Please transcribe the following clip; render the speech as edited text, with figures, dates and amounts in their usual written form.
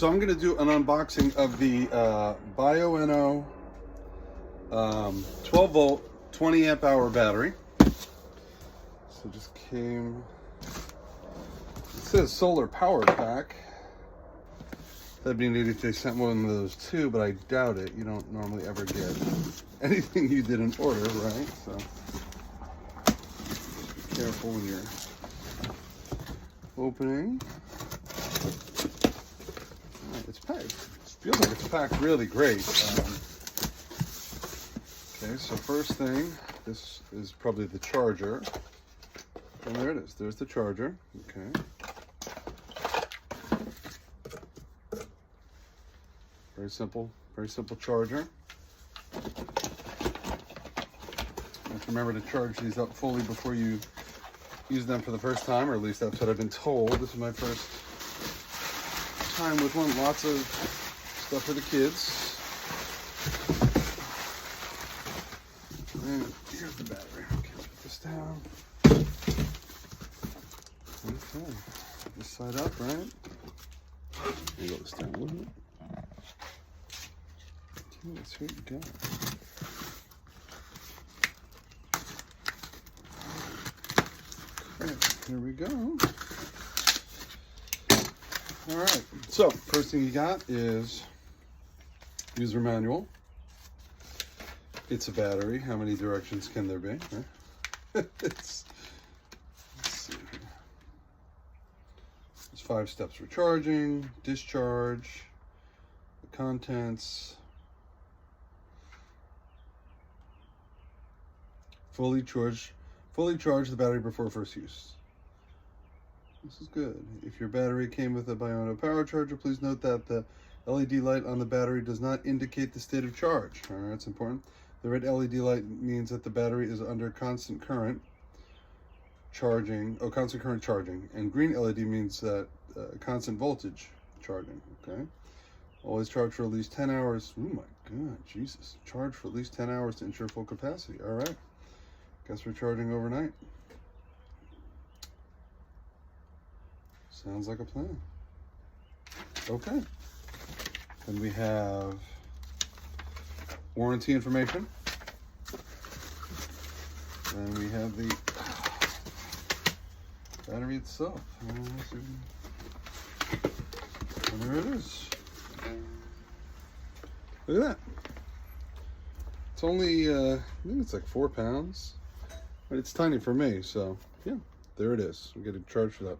So I'm going to do an unboxing of the Bioenno 12 volt 20 amp hour battery. So it just came, it says solar power pack. That'd be neat if they sent one of those too, but I doubt it. You don't normally ever get anything you didn't order, right? So be careful when you're opening. It's packed. It feels like it's packed really great. Okay, so first thing, this is probably the charger. And there it is. There's the charger. Okay. Very simple charger. You have to remember to charge these up fully before you use them for the first time, or at least that's what I've been told. This is my first time with one. Lots of stuff for the kids. And here's the battery. Okay, put this down. Okay, this side up, right? Let me go this down a little bit. Okay, sweet, you go. Okay, here we go. All right, so first thing you got is user manual. It's a battery. How many directions can there be? Let's see here. There's 5 steps for charging, discharge, the contents, fully charge the battery before first use. This is good. If your battery came with a Bioenno power charger, please note that the LED light on the battery does not indicate the state of charge. All right, that's important. The red LED light means that the battery is under constant current charging, and green LED means that constant voltage charging, okay? Always charge for at least 10 hours. Oh my God, Jesus. Charge for at least 10 hours to ensure full capacity. All right, guess we're charging overnight. Sounds like a plan. Okay. Then we have warranty information. And we have the battery itself. And there it is. Look at that. It's only, I think it's like 4 pounds. But it's tiny for me, so yeah, there it is. We get a charge for that.